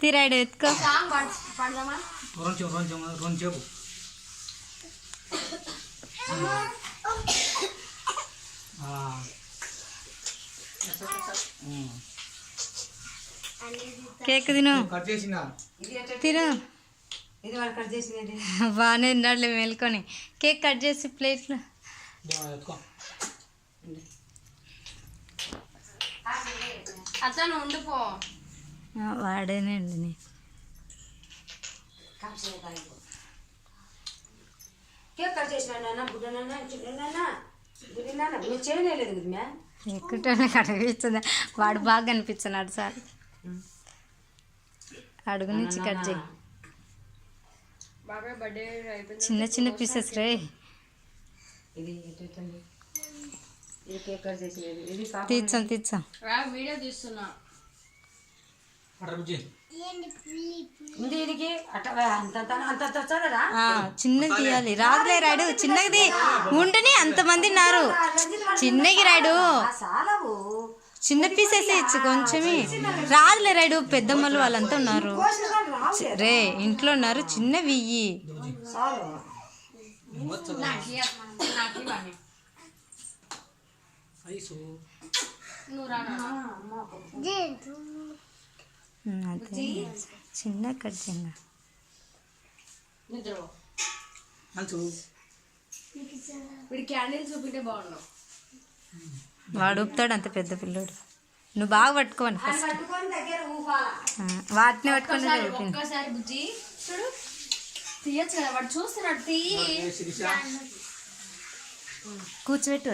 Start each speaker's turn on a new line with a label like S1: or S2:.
S1: తీరాడు ఎత్తుకో కేక్ తిను తిను బాగానే ఉన్నాడులే మేలుకొని కేక్ కట్ చేసి ప్లేట్లో
S2: అతను ఉండిపో
S1: వాడేనండి
S3: కేక్ కట్ చేసిన నువ్వు చేయలేదు
S1: ఎక్కుంటే కనిపిస్తుంది వాడు బాగా కనిపిస్తున్నాడు సార్ అడుగు నుంచి కట్ చేయి చిన్న చిన్న పీసెస్ రే తీర్చాం
S2: వీడియో తీస్తున్నా
S1: చిన్నది తీయాలి రాదులే రాడు చిన్నది ఉంటని అంతమంది ఉన్నారు చిన్నకి రాడు చిన్న పీసెస్ ఇచ్చు కొంచెమే రాదులే రాడు పెద్దమ్మలు వాళ్ళంతా ఉన్నారు రే ఇంట్లో ఉన్నారు చిన్నవి ఇయ్యి చిన్న కట్ చేయండి
S2: క్యాండిల్ చూపితే బాగుండు
S1: వాడు ఊపుతాడు అంత పెద్ద పిల్లోడు నువ్వు బాగా పట్టుకోండి ఫస్ట్ వాటిని పట్టుకొని
S2: ఒక్కసారి బుజ్జి చూడు తీయచ్చు కదా వాడు చూస్తున్నాడు
S1: కూర్చోబెట్టు